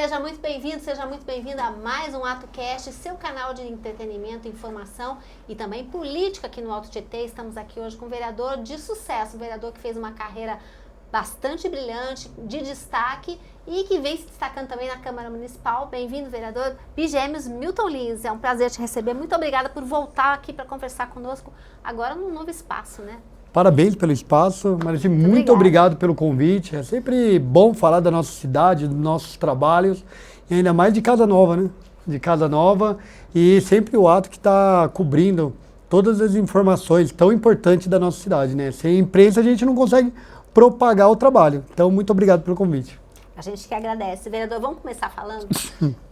Seja muito bem-vindo, seja muito bem-vinda a mais um AtoCast, seu canal de entretenimento, informação e também política aqui no Alto Tietê. Estamos aqui hoje com um vereador de sucesso, um vereador que fez uma carreira bastante brilhante, de destaque e que vem se destacando também na Câmara Municipal. Bem-vindo, vereador Bigêmeos Milton Lins. É um prazer te receber. Muito obrigada por voltar aqui para conversar conosco agora num novo espaço, né? Parabéns pelo espaço, Marici, muito obrigado pelo convite. É sempre bom falar da nossa cidade, dos nossos trabalhos, e ainda mais de Casa Nova, né? De Casa Nova, e sempre o ato que está cobrindo todas as informações tão importantes da nossa cidade, né? Sem imprensa a gente não consegue propagar o trabalho. Então, muito obrigado pelo convite. A gente que agradece. Vereador, vamos começar falando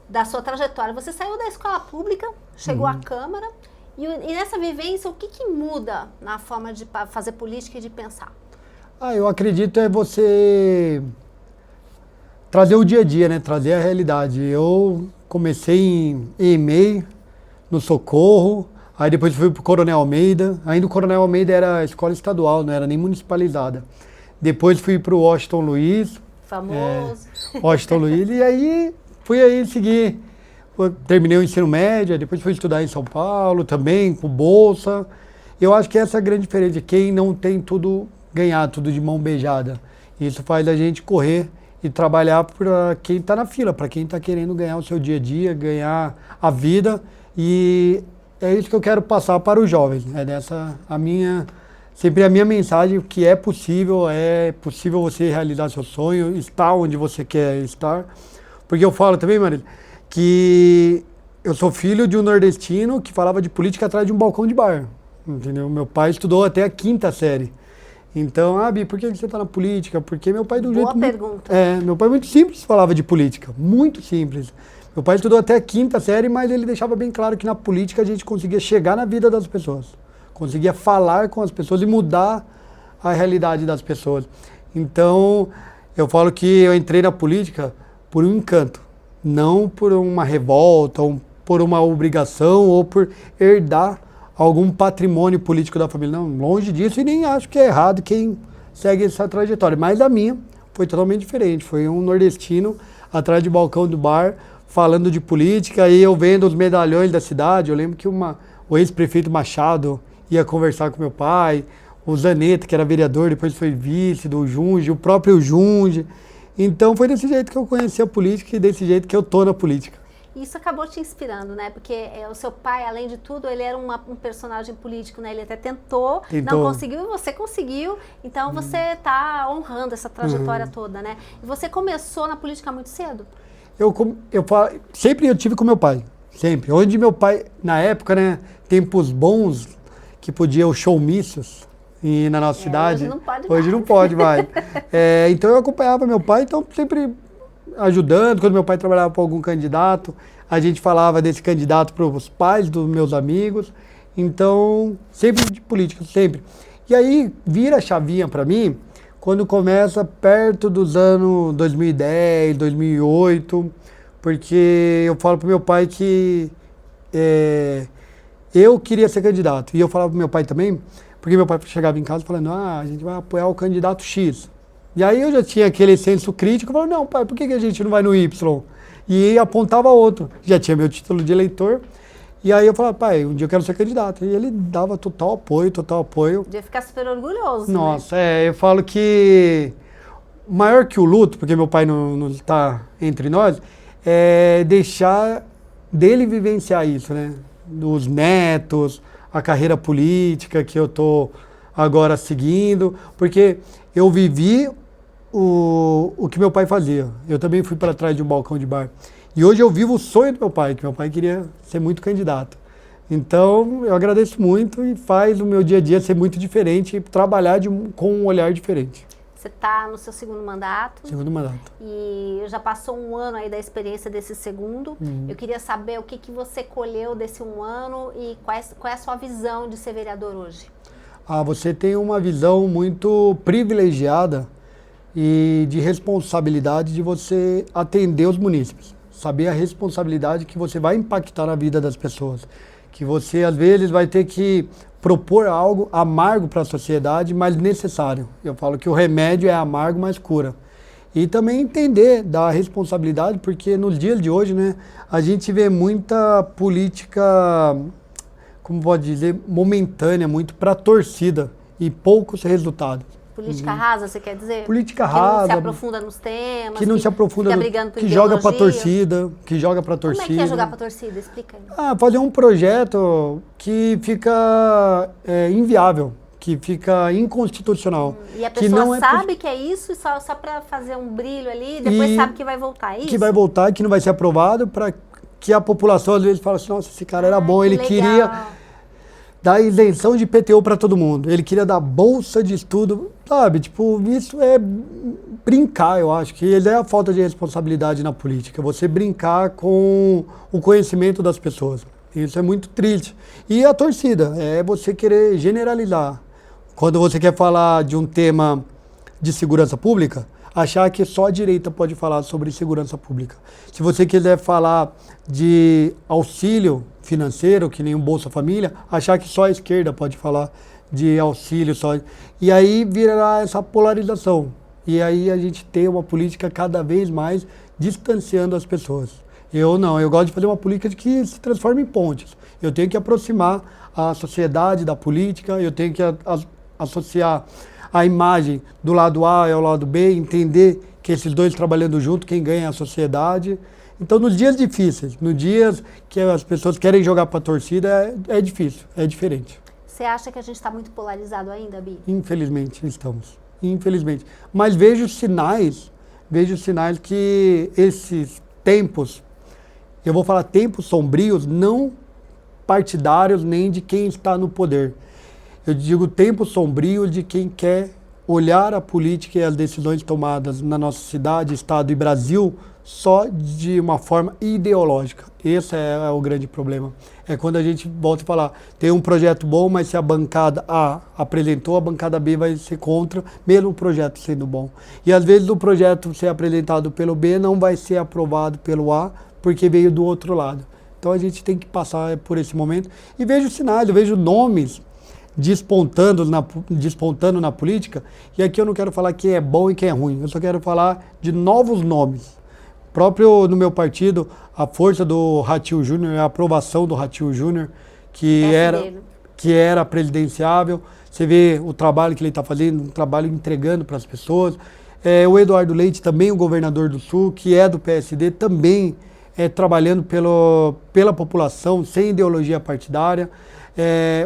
da sua trajetória. Você saiu da escola pública, chegou à Câmara. E nessa vivência, o que muda na forma de fazer política e de pensar? Eu acredito você trazer o dia a dia, né? Trazer a realidade. Eu comecei em EMEI, no Socorro, aí depois fui para o Coronel Almeida. Ainda o Coronel Almeida era escola estadual, não era nem municipalizada. Depois fui para o Washington Luiz. Famoso. Washington Luiz, e aí fui aí seguir. Eu terminei o ensino médio, depois fui estudar em São Paulo também, com bolsa. Eu acho que essa é a grande diferença, quem não tem tudo ganhado, tudo de mão beijada. Isso faz a gente correr e trabalhar para quem está na fila, para quem está querendo ganhar o seu dia a dia, ganhar a vida. E é isso que eu quero passar para os jovens. Sempre a minha mensagem, que é possível você realizar seu sonho, estar onde você quer estar. Porque eu falo também, Marília, que eu sou filho de um nordestino que falava de política atrás de um balcão de bar, entendeu? Meu pai estudou até a 5ª série. Então, Bi, por que você está na política? Porque meu pai Boa pergunta. Meu pai muito simples falava de política, muito simples. Meu pai estudou até a 5ª série, mas ele deixava bem claro que na política a gente conseguia chegar na vida das pessoas, conseguia falar com as pessoas e mudar a realidade das pessoas. Então, eu falo que eu entrei na política por um encanto. Não por uma revolta, ou por uma obrigação, ou por herdar algum patrimônio político da família. Não, longe disso, e nem acho que é errado quem segue essa trajetória. Mas a minha foi totalmente diferente. Foi um nordestino atrás de balcão do bar, falando de política, e eu vendo os medalhões da cidade. Eu lembro que o ex-prefeito Machado ia conversar com meu pai, o Zanetta, que era vereador, depois foi vice do Junge, o próprio Junge. Então foi desse jeito que eu conheci a política e desse jeito que eu tô na política. Isso acabou te inspirando, né? Porque o seu pai, além de tudo, ele era um personagem político, né? Ele até tentou, não conseguiu e você conseguiu. Então você está honrando essa trajetória toda, né? E você começou na política muito cedo? Sempre eu tive com meu pai, sempre. Onde meu pai, na época, né? Tempos bons que podia os showmícios. E na nossa cidade, hoje não pode mais. Então eu acompanhava meu pai, então sempre ajudando. Quando meu pai trabalhava para algum candidato, a gente falava desse candidato para os pais dos meus amigos. Então, sempre de política, sempre. E aí vira a chavinha para mim quando começa perto dos anos 2010, 2008, porque eu falo para meu pai que eu queria ser candidato. E eu falava para meu pai também, porque meu pai chegava em casa falando, a gente vai apoiar o candidato X. E aí eu já tinha aquele senso crítico, falava, não, pai, por que a gente não vai no Y? E apontava outro. Já tinha meu título de eleitor. E aí eu falava, pai, um dia eu quero ser candidato. E ele dava total apoio, total apoio. Podia ficar super orgulhoso, Nossa, eu falo que maior que o luto, porque meu pai não está entre nós, é deixar dele vivenciar isso, né? Dos netos, a carreira política que eu estou agora seguindo, porque eu vivi o que meu pai fazia. Eu também fui para trás de um balcão de bar. E hoje eu vivo o sonho do meu pai, que meu pai queria ser muito candidato. Então, eu agradeço muito e faz o meu dia a dia ser muito diferente e trabalhar com um olhar diferente. Você está no seu segundo mandato. Segundo mandato. E já passou um ano aí da experiência desse segundo. Eu queria saber o que você colheu desse um ano e qual é a sua visão de ser vereador hoje? Você tem uma visão muito privilegiada e de responsabilidade de você atender os munícipes. Saber a responsabilidade que você vai impactar na vida das pessoas. Que você, às vezes, vai ter que propor algo amargo para a sociedade, mas necessário. Eu falo que o remédio é amargo, mas cura. E também entender da responsabilidade, porque nos dias de hoje, né, a gente vê muita política, como pode dizer, momentânea, muito para a torcida e poucos resultados. Política rasa, você quer dizer? Política que não rasa. se aprofunda nos temas. Que não se aprofunda, fica brigando por que joga para ideologia. torcida, que joga para torcida. Como é que é jogar para torcida? Explica aí. Fazer um projeto que fica inviável, que fica inconstitucional. E a que pessoa não sabe que é isso, só para fazer um brilho ali, depois sabe que vai voltar, é isso? Que vai voltar, que não vai ser aprovado, para que a população às vezes fala assim, nossa, esse cara era bom, ele queria dar isenção de IPTU para todo mundo, ele queria dar bolsa de estudo, sabe? Tipo, isso é brincar, eu acho, que é a falta de responsabilidade na política, você brincar com o conhecimento das pessoas. Isso é muito triste. E a torcida, é você querer generalizar. Quando você quer falar de um tema de segurança pública, achar que só a direita pode falar sobre segurança pública. Se você quiser falar de auxílio financeiro, que nem um Bolsa Família, achar que só a esquerda pode falar de auxílio só. E aí virará essa polarização. E aí a gente tem uma política cada vez mais distanciando as pessoas. Eu não, eu gosto de fazer uma política que se transforme em pontes. Eu tenho que aproximar a sociedade da política, eu tenho que associar a imagem do lado A ao lado B, entender que esses dois trabalhando junto, quem ganha é a sociedade. Então, nos dias difíceis, nos dias que as pessoas querem jogar para a torcida, é difícil, é diferente. Você acha que a gente está muito polarizado ainda, Bi? Infelizmente, estamos. Infelizmente. Mas vejo sinais que esses tempos, eu vou falar tempos sombrios, não partidários nem de quem está no poder. Eu digo tempo sombrio de quem quer olhar a política e as decisões tomadas na nossa cidade, estado e Brasil só de uma forma ideológica. Esse é o grande problema. É quando a gente volta a falar, tem um projeto bom, mas se a bancada A apresentou, a bancada B vai ser contra, mesmo o projeto sendo bom. E às vezes o projeto ser apresentado pelo B não vai ser aprovado pelo A, porque veio do outro lado. Então a gente tem que passar por esse momento. E vejo sinais, eu vejo nomes despontando na política, e aqui eu não quero falar quem é bom e quem é ruim, eu só quero falar de novos nomes. Próprio no meu partido, a força do Ratinho Júnior, a aprovação do Ratinho Júnior, que era presidenciável, você vê o trabalho que ele está fazendo, um trabalho entregando para as pessoas. O Eduardo Leite, também o governador do Sul, que é do PSD, também trabalhando pela população, sem ideologia partidária.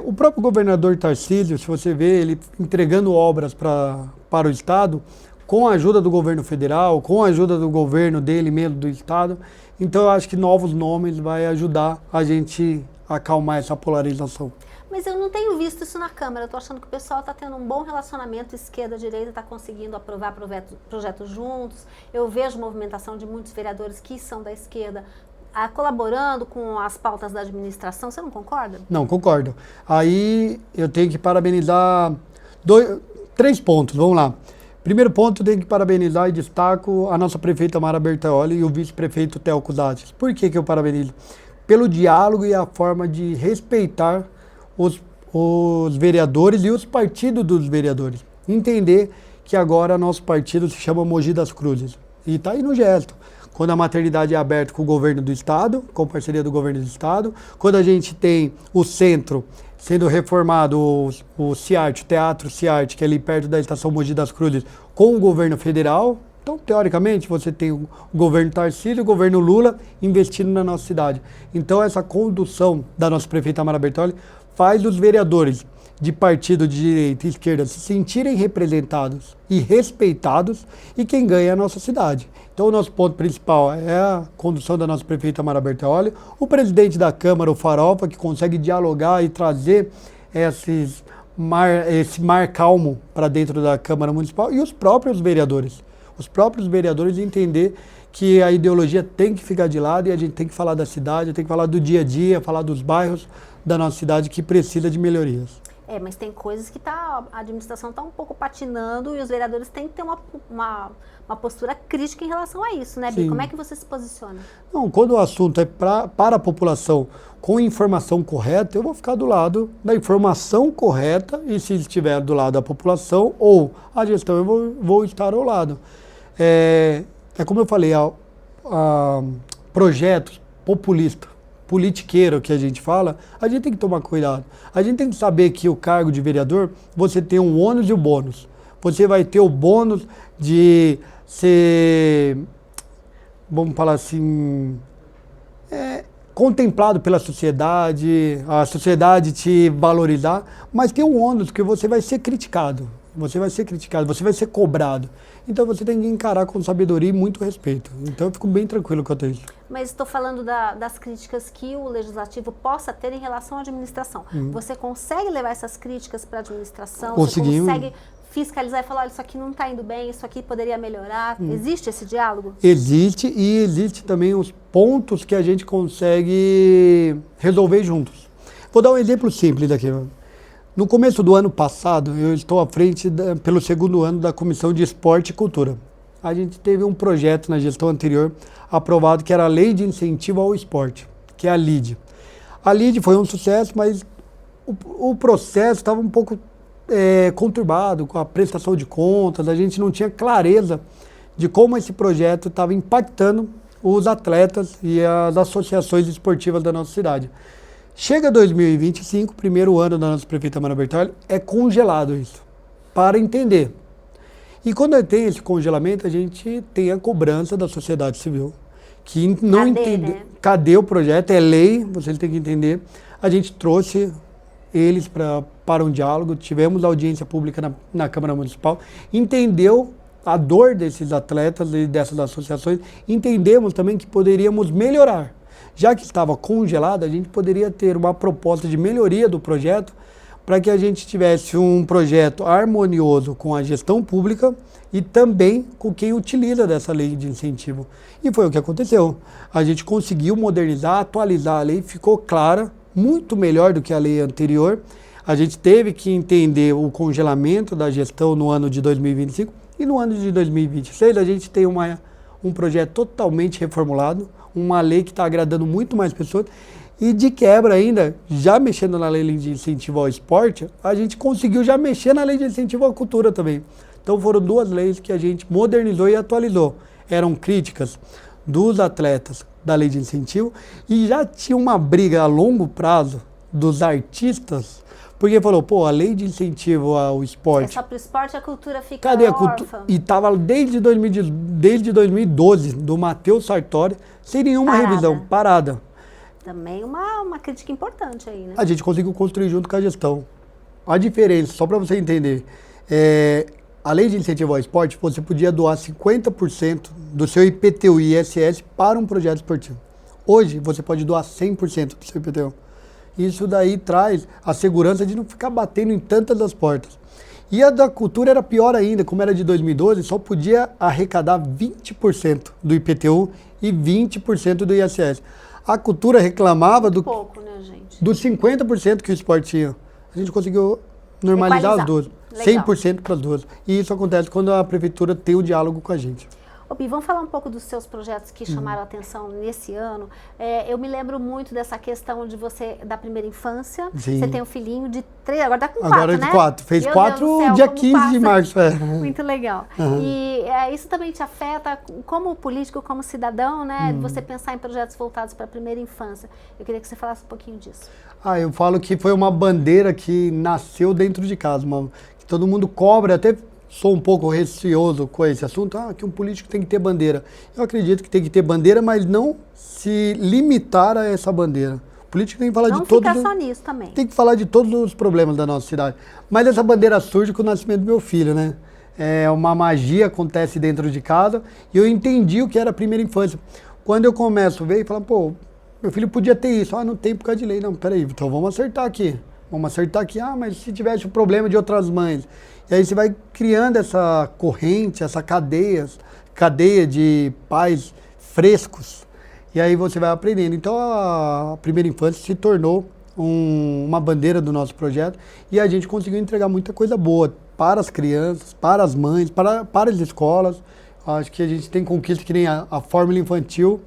O próprio governador Tarcísio, se você vê, ele entregando obras para o Estado, com a ajuda do governo federal, com a ajuda do governo dele mesmo, do Estado. Então eu acho que novos nomes vai ajudar a gente a acalmar essa polarização. Mas eu não tenho visto isso na Câmara, eu estou achando que o pessoal está tendo um bom relacionamento, esquerda-direita está conseguindo aprovar projetos juntos. Eu vejo movimentação de muitos vereadores que são da esquerda, colaborando com as pautas da administração, você não concorda? Não, concordo. Aí eu tenho que parabenizar 3 pontos, vamos lá. Primeiro ponto, eu tenho que parabenizar e destaco a nossa prefeita Mara Bertaioli e o vice-prefeito Theo Cusatz. Por que eu parabenizo? Pelo diálogo e a forma de respeitar os vereadores e os partidos dos vereadores. Entender que agora nosso partido se chama Mogi das Cruzes. E está aí no gesto. Quando a maternidade é aberta com o governo do Estado, com parceria do governo do Estado, quando a gente tem o centro sendo reformado, o CIART, o Teatro CIART, que é ali perto da estação Mogi das Cruzes, com o governo federal. Então, teoricamente, você tem o governo Tarcísio e o governo Lula investindo na nossa cidade. Então, essa condução da nossa prefeita Mara Bertaioli faz os vereadores de partido de direita e esquerda se sentirem representados e respeitados, e quem ganha é a nossa cidade. Então o nosso ponto principal é a condução da nossa prefeita Mara Bertaioli, o presidente da Câmara, o Farofa, que consegue dialogar e trazer esse mar calmo para dentro da Câmara Municipal, e os próprios vereadores. Os próprios vereadores entender que a ideologia tem que ficar de lado e a gente tem que falar da cidade, tem que falar do dia a dia, falar dos bairros da nossa cidade que precisa de melhorias. Mas tem coisas que a administração está um pouco patinando e os vereadores têm que ter uma postura crítica em relação a isso, né, Bi? Como é que você se posiciona? Não, quando o assunto é para a população com informação correta, eu vou ficar do lado da informação correta, e se estiver do lado da população ou a gestão, eu vou estar ao lado. É como eu falei, projetos populistas, politiqueiro que a gente fala, a gente tem que tomar cuidado. A gente tem que saber que o cargo de vereador, você tem um ônus e o bônus. Você vai ter o bônus de ser, vamos falar assim, contemplado pela sociedade, a sociedade te valorizar, mas tem um ônus que você vai ser criticado. Você vai ser criticado, você vai ser cobrado. Então você tem que encarar com sabedoria e muito respeito. Então eu fico bem tranquilo quanto a isso. Mas estou falando das críticas que o Legislativo possa ter em relação à administração. Você consegue levar essas críticas para a administração? Conseguimos. Você consegue fiscalizar e falar, olha, isso aqui não está indo bem, isso aqui poderia melhorar? Existe esse diálogo? Existe, e existe também os pontos que a gente consegue resolver juntos. Vou dar um exemplo simples daqui. No começo do ano passado, eu estou à frente, pelo segundo ano, da Comissão de Esporte e Cultura. A gente teve um projeto na gestão anterior aprovado, que era a Lei de Incentivo ao Esporte, que é a LID. A LID foi um sucesso, mas o processo estava um pouco conturbado com a prestação de contas, a gente não tinha clareza de como esse projeto estava impactando os atletas e as associações esportivas da nossa cidade. Chega 2025, primeiro ano da nossa prefeita Mara Bertolli, é congelado isso, para entender. E quando tem esse congelamento, a gente tem a cobrança da sociedade civil, que não entende. Né? Cadê o projeto? É lei, vocês têm que entender. A gente trouxe eles para um diálogo, tivemos audiência pública na Câmara Municipal, entendeu a dor desses atletas e dessas associações, entendemos também que poderíamos melhorar. Já que estava congelado, a gente poderia ter uma proposta de melhoria do projeto para que a gente tivesse um projeto harmonioso com a gestão pública e também com quem utiliza dessa lei de incentivo. E foi o que aconteceu. A gente conseguiu modernizar, atualizar a lei, ficou clara, muito melhor do que a lei anterior. A gente teve que entender o congelamento da gestão no ano de 2025 e no ano de 2026 a gente tem um projeto totalmente reformulado, uma lei que está agradando muito mais pessoas e de quebra ainda, já mexendo na lei de incentivo ao esporte, a gente conseguiu já mexer na lei de incentivo à cultura também. Então foram duas leis que a gente modernizou e atualizou. Eram críticas dos atletas da lei de incentivo e já tinha uma briga a longo prazo dos artistas, porque falou, pô, a lei de incentivo ao esporte... É só para o esporte, a cultura fica cadê a órfã? cultura? E estava desde 2012, do Matheus Sartori, sem nenhuma revisão, parada. Também uma crítica importante aí, né? A gente conseguiu construir junto com a gestão. A diferença, só para você entender, a lei de incentivo ao esporte, você podia doar 50% do seu IPTU e ISS para um projeto esportivo. Hoje, você pode doar 100% do seu IPTU. Isso daí traz a segurança de não ficar batendo em tantas das portas. E a da cultura era pior ainda, como era de 2012, só podia arrecadar 20% do IPTU e 20% do ISS. A cultura reclamava do pouco, né, gente? Dos 50% que o esporte tinha. A gente conseguiu normalizar as duas. 100% para as duas. E isso acontece quando a prefeitura tem o diálogo com a gente. Ô, Bi, vamos falar um pouco dos seus projetos que chamaram a atenção nesse ano. Eu me lembro muito dessa questão de você, da primeira infância. Sim. Você tem um filhinho de 3, agora dá com 4, agora né? de 4. Fez Meu 4 Deus do céu, dia como 15 passa. de março. Muito legal. E isso também te afeta como político, como cidadão, né? De você pensar em projetos voltados para a primeira infância. Eu queria que você falasse um pouquinho disso. Eu falo que foi uma bandeira que nasceu dentro de casa, que todo mundo cobra, até sou um pouco receoso com esse assunto, que um político tem que ter bandeira. Eu acredito que tem que ter bandeira, mas não se limitar a essa bandeira. O político tem que falar de todos... Não ficar só nisso também. Tem que falar de todos os problemas da nossa cidade. Mas essa bandeira surge com o nascimento do meu filho, né? Uma magia acontece dentro de casa e eu entendi o que era a primeira infância. Quando eu começo a ver e falar, pô, meu filho podia ter isso. Não tem por causa de lei. Não, peraí, então vamos acertar aqui. Vamos acertar aqui. Mas se tivesse o problema de outras mães... E aí você vai criando essa corrente, essa cadeia de pais frescos. E aí você vai aprendendo. Então a primeira infância se tornou uma bandeira do nosso projeto. E a gente conseguiu entregar muita coisa boa para as crianças, para as mães, para as escolas. Acho que a gente tem conquista que nem a fórmula infantil,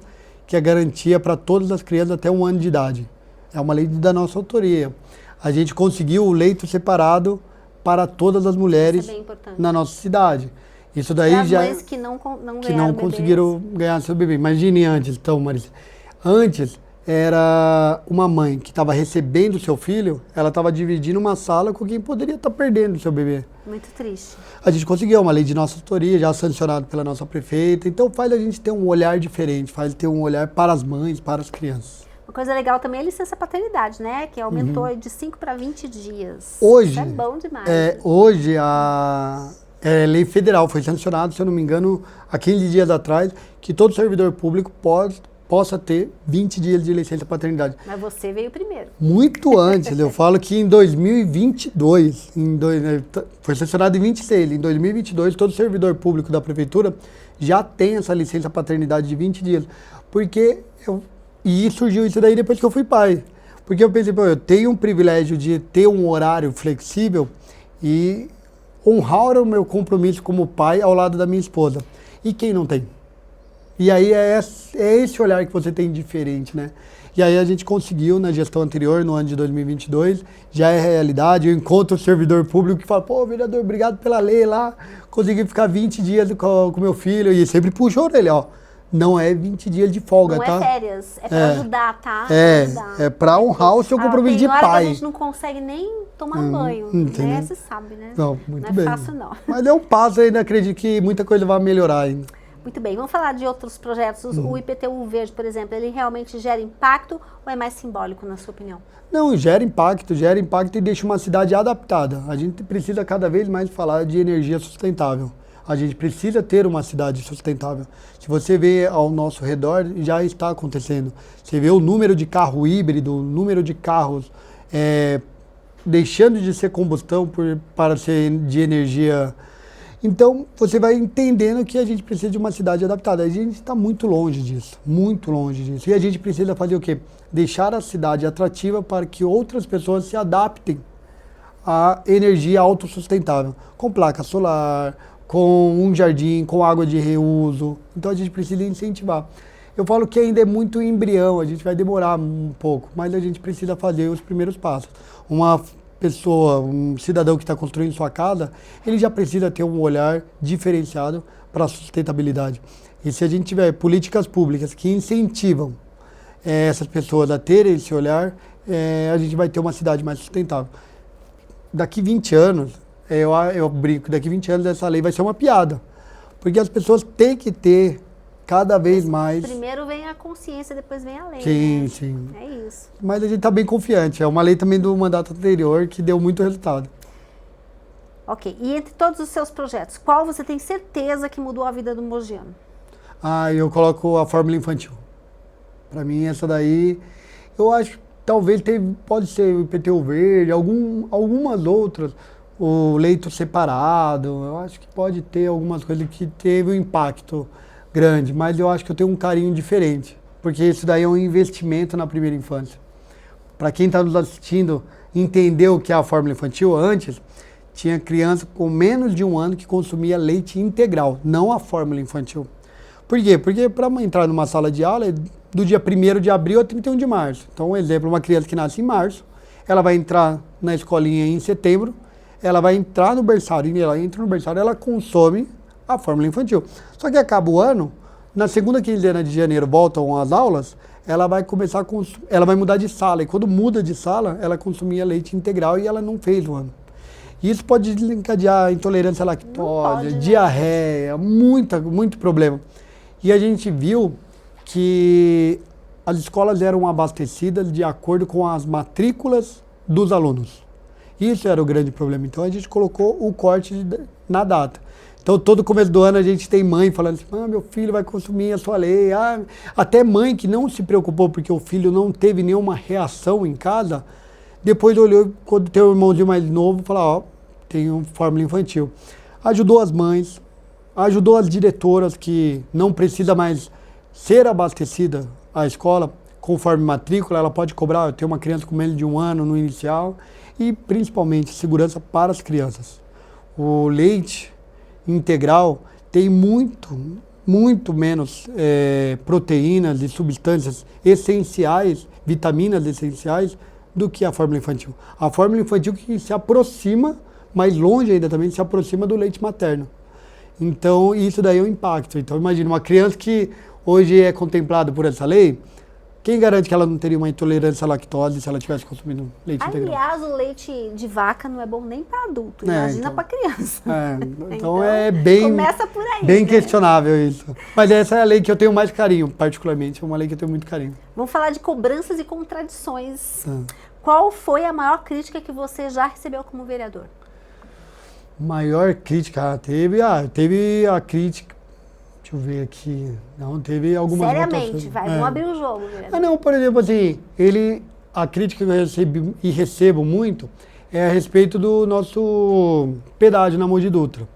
que é garantia para todas as crianças até 1 ano de idade. É uma lei da nossa autoria. A gente conseguiu o leito separado para todas as mulheres na nossa cidade. Isso daí as já mães que não conseguiram ganhar seu bebê. Imagine antes, então, Marisa. Antes era uma mãe que estava recebendo o seu filho, ela estava dividindo uma sala com quem poderia estar perdendo o seu bebê. Muito triste. A gente conseguiu uma lei de nossa autoria, já sancionada pela nossa prefeita, então faz a gente ter um olhar diferente, faz ter um olhar para as mães, para as crianças. Uma coisa legal também é a licença paternidade, né? Que aumentou de 5 para 20 dias. Hoje, isso é bom demais. Hoje a lei federal foi sancionada, se eu não me engano, há 15 dias atrás, que todo servidor público possa ter 20 dias de licença paternidade. Mas você veio primeiro. Muito antes, eu falo que em 2022, foi sancionado em 26, em 2022 todo servidor público da prefeitura já tem essa licença paternidade de 20 dias. E surgiu isso daí depois que eu fui pai. Porque eu pensei, eu tenho um privilégio de ter um horário flexível e honrar o meu compromisso como pai ao lado da minha esposa. E quem não tem? E aí é esse olhar que você tem diferente, né? E aí a gente conseguiu na gestão anterior, no ano de 2022, já é realidade. Eu encontro o servidor público que fala, pô, vereador, obrigado pela lei lá, consegui ficar 20 dias com meu filho. E sempre puxa a orelha, ó. Não é 20 dias de folga, tá? Não é férias, é pra ajudar, tá? É pra honrar o seu compromisso de pai. Tem hora que a gente não consegue nem tomar banho, né? Você sabe, né? Não, muito bem. Não é fácil, não. Mas é um passo ainda, acredito que muita coisa vai melhorar ainda. Muito bem, vamos falar de outros projetos. O IPTU Verde, por exemplo, ele realmente gera impacto ou é mais simbólico, na sua opinião? Não, gera impacto e deixa uma cidade adaptada. A gente precisa cada vez mais falar de energia sustentável. A gente precisa ter uma cidade sustentável. Se você vê ao nosso redor, já está acontecendo. Você vê o número de carro híbrido, o número de carros deixando de ser combustão para ser de energia. Então, você vai entendendo que a gente precisa de uma cidade adaptada. A gente está muito longe disso, muito longe disso. E a gente precisa fazer o quê? Deixar a cidade atrativa para que outras pessoas se adaptem à energia autossustentável, com placa solar, com um jardim, com água de reuso. Então a gente precisa incentivar. Eu falo que ainda é muito embrião, a gente vai demorar um pouco, mas a gente precisa fazer os primeiros passos. Uma pessoa, um cidadão que está construindo sua casa, ele já precisa ter um olhar diferenciado para a sustentabilidade. E se a gente tiver políticas públicas que incentivam essas pessoas a terem esse olhar, a gente vai ter uma cidade mais sustentável. Daqui 20 anos, eu brinco, daqui 20 anos essa lei vai ser uma piada. Porque as pessoas têm que ter cada vez mais... Primeiro vem a consciência, depois vem a lei. Sim, né? sim. É isso. Mas a gente está bem confiante. É uma lei também do mandato anterior que deu muito resultado. Ok. E entre todos os seus projetos, qual você tem certeza que mudou a vida do mogiano? Eu coloco a fórmula infantil. Para mim, essa daí, eu acho, talvez pode ser o IPTU Verde, algumas outras, o leito separado, eu acho que pode ter algumas coisas que teve um impacto grande, mas eu acho que eu tenho um carinho diferente, porque isso daí é um investimento na primeira infância. Para quem está nos assistindo, entender o que é a fórmula infantil, antes tinha criança com menos de 1 ano que consumia leite integral, não a fórmula infantil. Por quê? Porque para entrar numa sala de aula é do dia 1º de abril a 31 de março. Então, um exemplo, uma criança que nasce em março, ela vai entrar na escolinha em setembro, ela vai entrar no berçário, e ela entra no berçário, ela consome a fórmula infantil. Só que acaba o ano, na segunda quinzena de janeiro voltam as aulas, ela vai começar ela vai mudar de sala, e quando muda de sala, ela consumia leite integral e ela não fez o ano. Isso pode desencadear intolerância à lactose, diarreia, muito problema. E a gente viu que as escolas eram abastecidas de acordo com as matrículas dos alunos. Isso era o grande problema. Então a gente colocou o corte na data. Então todo começo do ano a gente tem mãe falando assim, meu filho vai consumir a sua lei. Até mãe que não se preocupou porque o filho não teve nenhuma reação em casa, depois olhou quando tem o irmãozinho mais novo, falou, tem um fórmula infantil. Ajudou as mães, ajudou as diretoras que não precisa mais ser abastecida a escola conforme matrícula, ela pode cobrar, eu tenho uma criança com menos de 1 ano no inicial, e principalmente segurança para as crianças. O leite integral tem muito menos proteínas e substâncias essenciais, vitaminas essenciais, do que a fórmula infantil. A fórmula infantil que se aproxima, mais longe ainda também, se aproxima do leite materno. Então, isso daí é um impacto. Então, imagina, uma criança que hoje é contemplada por essa lei, quem garante que ela não teria uma intolerância à lactose se ela tivesse consumindo leite integral? Aliás, o leite de vaca não é bom nem para adulto, imagina então, para criança. Então é bem, começa por aí, bem né? questionável isso. Mas essa é a lei que eu tenho mais carinho, particularmente, é uma lei que eu tenho muito carinho. Vamos falar de cobranças e contradições. Qual foi a maior crítica que você já recebeu como vereador? Maior crítica, teve a crítica, deixa eu ver aqui, não, teve algumas Seriamente, votações. vamos abrir o jogo, vereador. Não, por exemplo, assim, a crítica que eu recebi e recebo muito é a respeito do nosso pedágio na Mogi Dutra.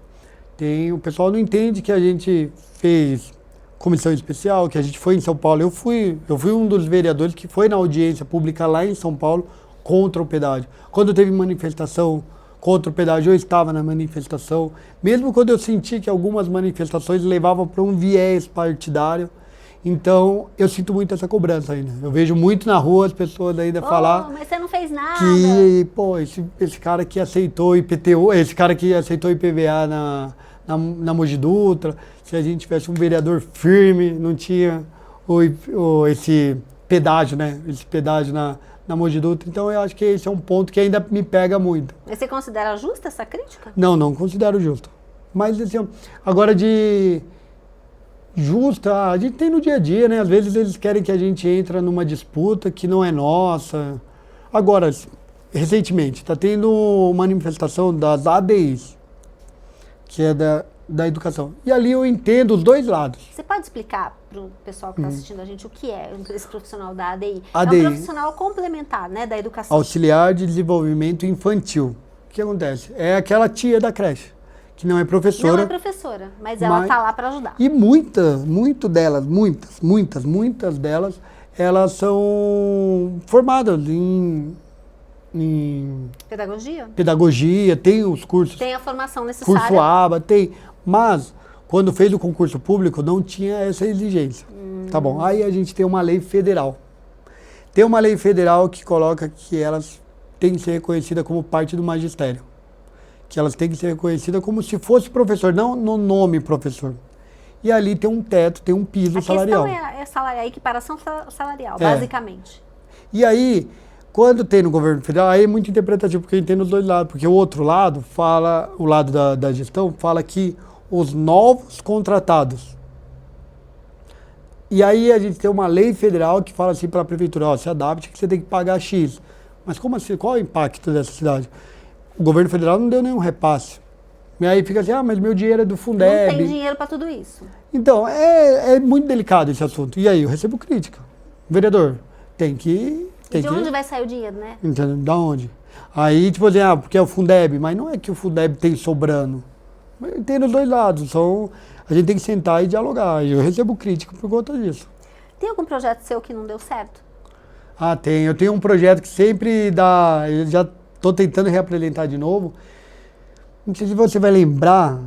O pessoal não entende que a gente fez comissão especial, que a gente foi em São Paulo. Eu fui um dos vereadores que foi na audiência pública lá em São Paulo contra o pedágio. Quando teve manifestação contra o pedágio, eu estava na manifestação. Mesmo quando eu senti que algumas manifestações levavam para um viés partidário. Então, eu sinto muito essa cobrança ainda. Eu vejo muito na rua as pessoas ainda falar... Mas você não fez nada. Que, esse cara que aceitou IPTU, esse cara que aceitou IPVA na Mogi Dutra, se a gente tivesse um vereador firme, não tinha esse pedágio, né? Esse pedágio na Mogi Dutra. Então, eu acho que esse é um ponto que ainda me pega muito. Mas você considera justa essa crítica? Não considero justo. Mas, assim, agora de... justa, a gente tem no dia a dia, né? Às vezes eles querem que a gente entre numa disputa que não é nossa. Agora, recentemente, está tendo uma manifestação das ADIs, que é da educação. E ali eu entendo os dois lados. Você pode explicar para o pessoal que está assistindo a gente o que é esse profissional da ADI? ADI. É um profissional complementar, né, da educação. Auxiliar de Desenvolvimento Infantil. O que acontece? É aquela tia da creche, que não é professora. Não é professora, mas ela está lá para ajudar. E muitas delas, elas são formadas em pedagogia, tem os cursos. Tem a formação necessária. Curso ABA, tem. Mas, quando fez o concurso público, não tinha essa exigência. Tá bom, aí a gente tem uma lei federal. Tem uma lei federal que coloca que elas têm que ser reconhecidas como parte do magistério. Que elas têm que ser reconhecidas como se fosse professor, não no nome professor. E ali tem um teto, tem um piso salarial. A questão é salarial, a equiparação salarial, basicamente. E aí, quando tem no governo federal, aí é muito interpretativo, porque tem os dois lados. Porque o outro lado fala, o lado da gestão, fala que os novos contratados. E aí a gente tem uma lei federal que fala assim para a prefeitura, ó, se adapte que você tem que pagar X. Mas como assim? Qual é o impacto dessa cidade? O governo federal não deu nenhum repasse. E aí fica assim, mas meu dinheiro é do Fundeb. Não tem dinheiro para tudo isso. Então, é muito delicado esse assunto. E aí, eu recebo crítica. Vereador, tem que... De onde vai sair o dinheiro, né? Entendeu? Da onde? Aí, tipo assim, porque é o Fundeb. Mas não é que o Fundeb tem sobrando. Tem nos dois lados. A gente tem que sentar e dialogar. E eu recebo crítica por conta disso. Tem algum projeto seu que não deu certo? Tem. Eu tenho um projeto que sempre dá... Eu já estou tentando reapresentar de novo. Não sei se você vai lembrar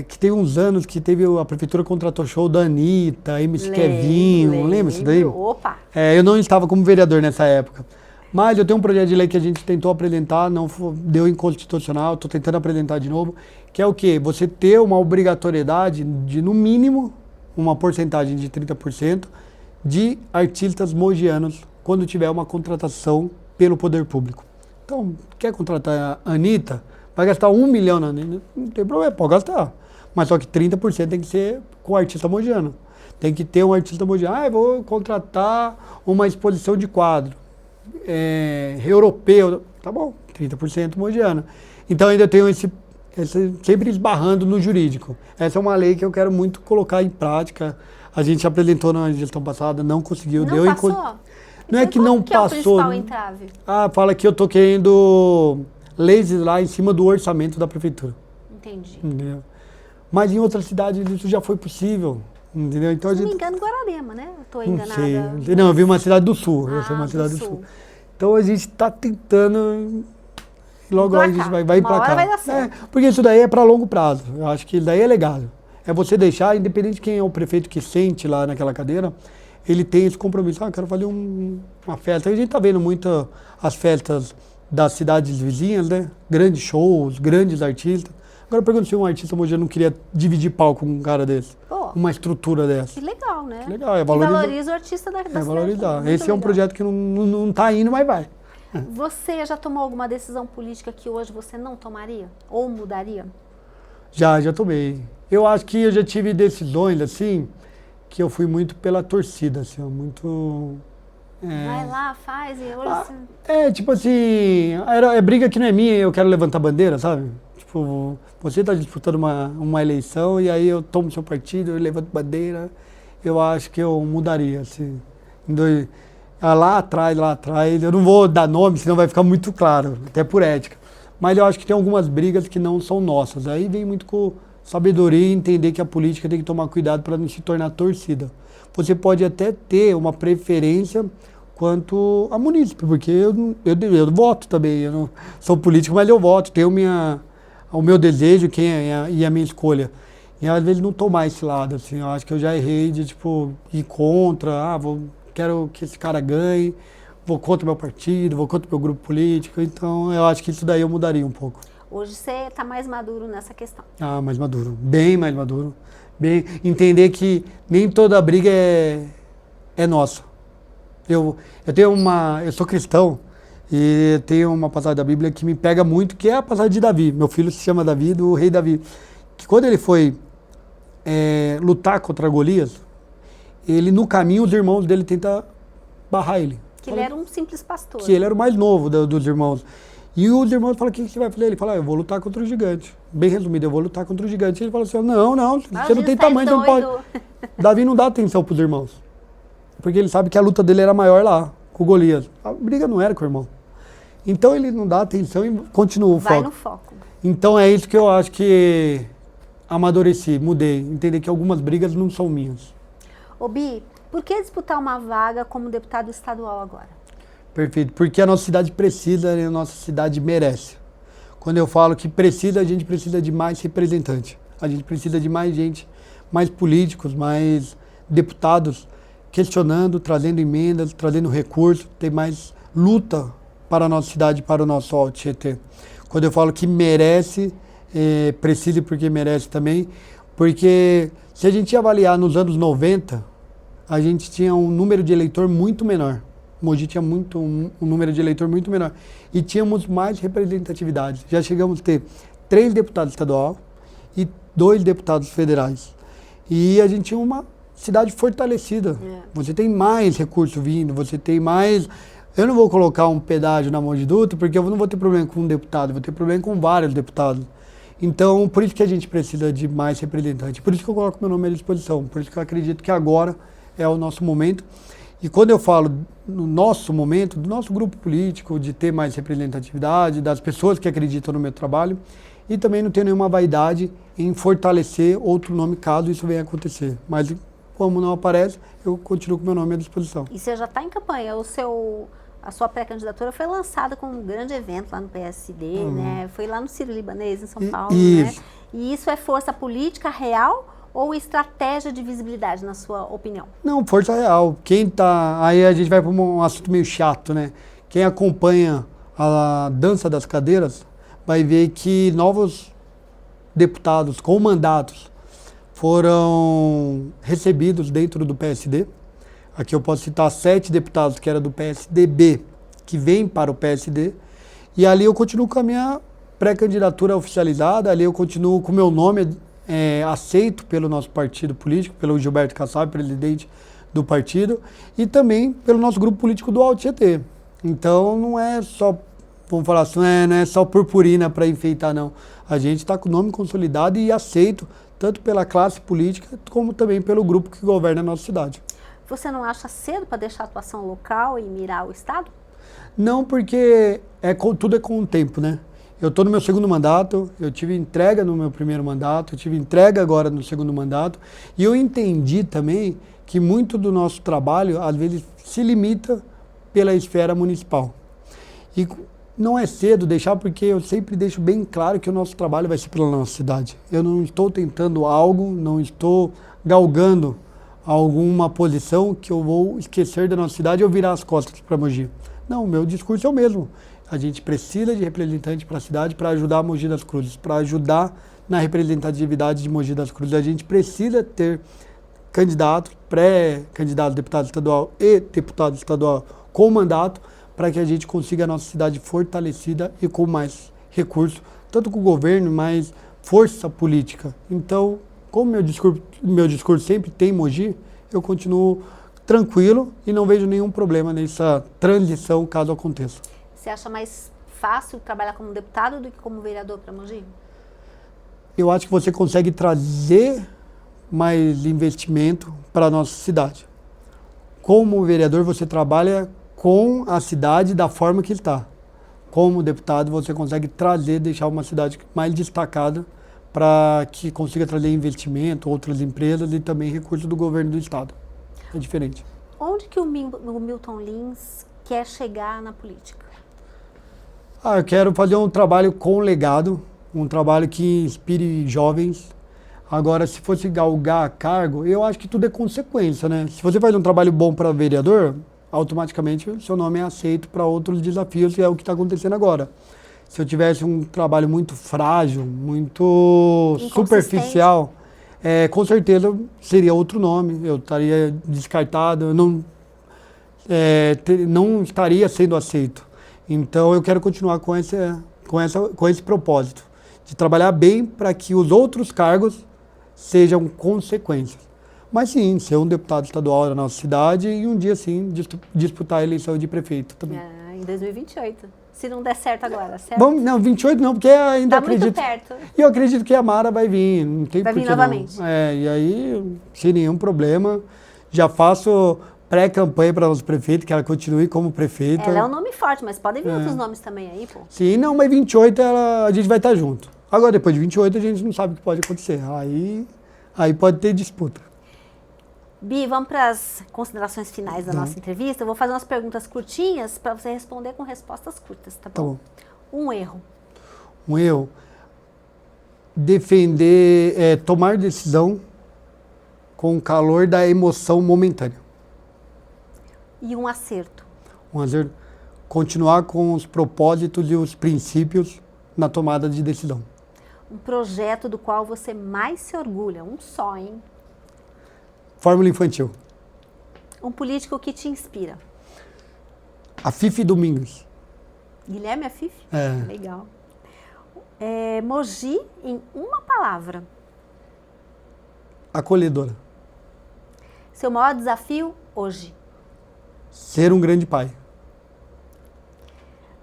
que tem uns anos que a prefeitura contratou show da Anitta, MC Kevinho, lembra isso daí? Opa! Eu não estava como vereador nessa época. Mas eu tenho um projeto de lei que a gente tentou apresentar, não deu inconstitucional, estou tentando apresentar de novo, que é o quê? Você ter uma obrigatoriedade de, no mínimo, uma porcentagem de 30% de artistas mogianos quando tiver uma contratação pelo poder público. Então, quer contratar a Anitta? Vai gastar 1 milhão na Anitta? Não tem problema, pode gastar. Mas só que 30% tem que ser com o artista mogiano. Tem que ter um artista mogiano. Eu vou contratar uma exposição de quadro europeu. Tá bom, 30% mogiano. Então ainda tenho esse sempre esbarrando no jurídico. Essa é uma lei que eu quero muito colocar em prática. A gente apresentou na gestão passada, não conseguiu. Não passou? Não é que não passou. É o principal entrave? Fala que eu tô querendo legislar em cima do orçamento da prefeitura. Entendi. Entendeu? Mas em outras cidades isso já foi possível. Entendeu? Então, se não me engano, Guararema, né? Eu tô enganada. Não sei. Não, eu vi uma cidade do sul. Eu sou uma cidade do sul. Então a gente está tentando. Logo a gente vai emplacar. Vai dar certo. Porque isso daí é para longo prazo. Eu acho que isso daí é legado. É você deixar, independente de quem é o prefeito que sente lá naquela cadeira, ele tem esse compromisso. Eu quero fazer uma festa. A gente está vendo muito as festas das cidades vizinhas, né? Grandes shows, grandes artistas. Agora pergunta se um artista hoje não queria dividir palco com um cara desse. Pô, Uma estrutura dessa. que legal, né? Que legal, é Que valorizar. valoriza o artista da cidade. Valorizar. Muito Esse é um legal. projeto que não tá indo, mas vai. Você já tomou alguma decisão política que hoje você não tomaria? Ou mudaria? Já tomei. Eu acho que eu já tive decisões, assim, que eu fui muito pela torcida, assim, ó, muito... Vai lá, faz e hoje tipo assim, é briga que não é minha, eu quero levantar bandeira, sabe? Tipo, você está disputando uma eleição e aí eu tomo seu partido, eu levanto bandeira, eu acho que eu mudaria, assim. Lá atrás, eu não vou dar nome, senão vai ficar muito claro, até por ética. Mas eu acho que tem algumas brigas que não são nossas. Aí vem muito com sabedoria e entender que a política tem que tomar cuidado para não se tornar torcida. Você pode até ter uma preferência quanto a munícipe, porque eu voto também, eu não sou político, mas eu voto, tenho o meu desejo e a minha escolha. E às vezes não tomar esse lado, assim, eu acho que eu já errei de, tipo, ir contra, quero que esse cara ganhe, vou contra o meu partido, vou contra o meu grupo político, então eu acho que isso daí eu mudaria um pouco. hoje você está mais maduro nessa questão. Mais maduro, bem mais maduro. Entender que nem toda briga é nossa. Eu sou cristão e tenho uma passagem da Bíblia que me pega muito, que é a passagem de Davi. Meu filho se chama Davi, do rei Davi. Que quando ele foi lutar contra Golias, ele no caminho os irmãos dele tentam barrar ele. Que ele era um simples pastor. Que ele era o mais novo dos irmãos. E os irmãos falam, o que você vai fazer? Ele fala, eu vou lutar contra o gigante. Bem resumido, eu vou lutar contra o gigante. E ele fala assim, não, você não tem tamanho, você não pode. Davi não dá atenção para os irmãos. Porque ele sabe que a luta dele era maior lá, com o Golias. A briga não era com o irmão. Então ele não dá atenção e continua o foco. Vai no foco. Então é isso que eu acho que amadureci, mudei. Entender que algumas brigas não são minhas. Ô Bi, por que disputar uma vaga como deputado estadual agora? Perfeito, porque a nossa cidade precisa e a nossa cidade merece. Quando eu falo que precisa, a gente precisa de mais representantes. A gente precisa de mais gente, mais políticos, mais deputados questionando, trazendo emendas, trazendo recursos, ter mais luta para a nossa cidade, para o nosso Alto Tietê. Quando eu falo que merece, precisa porque merece também, porque se a gente avaliar nos anos 90, a gente tinha um número de eleitor muito menor. Mogi tinha um número de eleitor muito menor. E tínhamos mais representatividade. Já chegamos a ter 3 deputados estaduais e 2 deputados federais. E a gente tinha uma cidade fortalecida. Você tem mais recurso vindo, você tem mais... Eu não vou colocar um pedágio na Mogi Dutra, porque eu não vou ter problema com um deputado, vou ter problema com vários deputados. Então, por isso que a gente precisa de mais representantes. Por isso que eu coloco meu nome à disposição. Por isso que eu acredito que agora é o nosso momento. E quando eu falo no nosso momento, do nosso grupo político, de ter mais representatividade, das pessoas que acreditam no meu trabalho, e também não tenho nenhuma vaidade em fortalecer outro nome caso isso venha a acontecer. Mas como não aparece, eu continuo com meu nome à disposição. E você já está em campanha, a sua pré-candidatura foi lançada com um grande evento lá no PSD, né? Foi lá no Sírio-Libanês, em São Paulo, né? E isso é força política real ou estratégia de visibilidade, na sua opinião? Não, força real. Aí a gente vai para um assunto meio chato, né? Quem acompanha a dança das cadeiras vai ver que novos deputados com mandatos foram recebidos dentro do PSD. Aqui eu posso citar 7 deputados que eram do PSDB, que vêm para o PSD. E ali eu continuo com a minha pré-candidatura oficializada, ali eu continuo com o meu nome aceito pelo nosso partido político, pelo Gilberto Kassab, presidente do partido, e também pelo nosso grupo político do Alto Tietê. Então não é só, vamos falar assim, não é só purpurina para enfeitar, não. A gente está com o nome consolidado e aceito, tanto pela classe política, como também pelo grupo que governa a nossa cidade. Você não acha cedo para deixar a atuação local e mirar o Estado? Não, porque tudo é com o tempo, né? Eu estou no meu segundo mandato, eu tive entrega no meu primeiro mandato, eu tive entrega agora no segundo mandato, e eu entendi também que muito do nosso trabalho, às vezes, se limita pela esfera municipal. E não é cedo deixar, porque eu sempre deixo bem claro que o nosso trabalho vai ser pela nossa cidade. Eu não estou tentando algo, não estou galgando alguma posição que eu vou esquecer da nossa cidade ou virar as costas para Mogi. Não, o meu discurso é o mesmo. A gente precisa de representante para a cidade para ajudar a Mogi das Cruzes, para ajudar na representatividade de Mogi das Cruzes. A gente precisa ter candidatos, pré-candidato deputado estadual e deputado estadual com mandato, para que a gente consiga a nossa cidade fortalecida e com mais recursos, tanto com o governo, mais força política. Então, como meu discurso sempre tem Mogi, eu continuo tranquilo e não vejo nenhum problema nessa transição, caso aconteça. Você acha mais fácil trabalhar como deputado do que como vereador para Mogi? Eu acho que você consegue trazer mais investimento para a nossa cidade. Como vereador, você trabalha com a cidade da forma que está. Como deputado, você consegue trazer, deixar uma cidade mais destacada para que consiga trazer investimento, outras empresas e também recursos do governo do estado. É diferente. Onde que o Milton Lins quer chegar na política? Eu quero fazer um trabalho com legado, um trabalho que inspire jovens. Agora, se fosse galgar cargo, eu acho que tudo é consequência, né? Se você faz um trabalho bom para vereador, automaticamente o seu nome é aceito para outros desafios, que é o que está acontecendo agora. Se eu tivesse um trabalho muito frágil, muito superficial, com certeza seria outro nome, eu estaria descartado, eu não estaria sendo aceito. Então eu quero continuar com esse propósito, de trabalhar bem para que os outros cargos sejam consequências. Mas sim, ser um deputado estadual da nossa cidade e um dia sim disputar a eleição de prefeito também. Em 2028, se não der certo agora, certo? Bom, não, 28 não, porque ainda acredito. Tá muito perto. E eu acredito que a Mara vai vir, não tem vai porquê vir novamente. Não. E aí, sem nenhum problema, já faço pré-campanha para nosso prefeito, que ela continue como prefeita. Ela é um nome forte, mas podem vir outros nomes também aí, pô. Sim, não, mas 28 a gente vai estar junto. Agora, depois de 28, a gente não sabe o que pode acontecer. Aí pode ter disputa. Bi, vamos para as considerações finais da nossa entrevista. Eu vou fazer umas perguntas curtinhas para você responder com respostas curtas, tá bom? Tá bom. Um erro. Um erro. Defender, tomar decisão com o calor da emoção momentânea. E um acerto. Um acerto. Continuar com os propósitos e os princípios na tomada de decisão. Um projeto do qual você mais se orgulha. Um só, hein? Fórmula infantil. Um político que te inspira. Afife Domingos. Guilherme Afife? É. Legal. Mogi em uma palavra. Acolhedora. Seu maior desafio hoje? Ser um grande pai.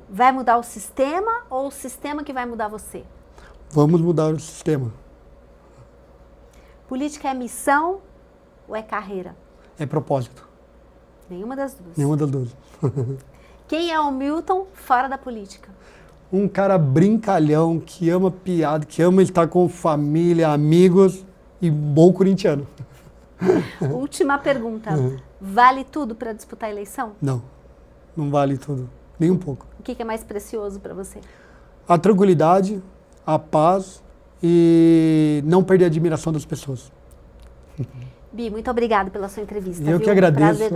Vai mudar o sistema ou o sistema que vai mudar você? Vamos mudar o sistema. Política é missão ou é carreira? É propósito. Nenhuma das duas. Nenhuma das duas. Quem é o Milton fora da política? Um cara brincalhão, que ama piada, que ama estar com família, amigos e bom corintiano. Última pergunta. Vale tudo para disputar a eleição? Não, não vale tudo. Nem um pouco. O que é mais precioso para você? A tranquilidade, a paz e não perder a admiração das pessoas. Bi, muito obrigada pela sua entrevista. Eu que agradeço.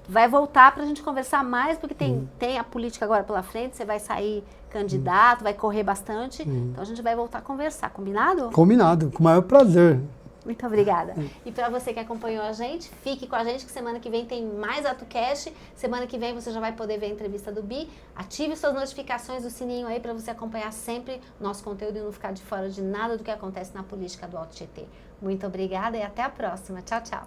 Vai voltar para a gente conversar mais, porque tem a política agora pela frente, você vai sair candidato, vai correr bastante, então a gente vai voltar a conversar, combinado? Combinado, com o maior prazer. Muito obrigada. E para você que acompanhou a gente, fique com a gente que semana que vem tem mais AtoCast. Semana que vem você já vai poder ver a entrevista do Bi. Ative suas notificações do sininho aí para você acompanhar sempre o nosso conteúdo e não ficar de fora de nada do que acontece na política do Alto Tietê. Muito obrigada e até a próxima. Tchau, tchau.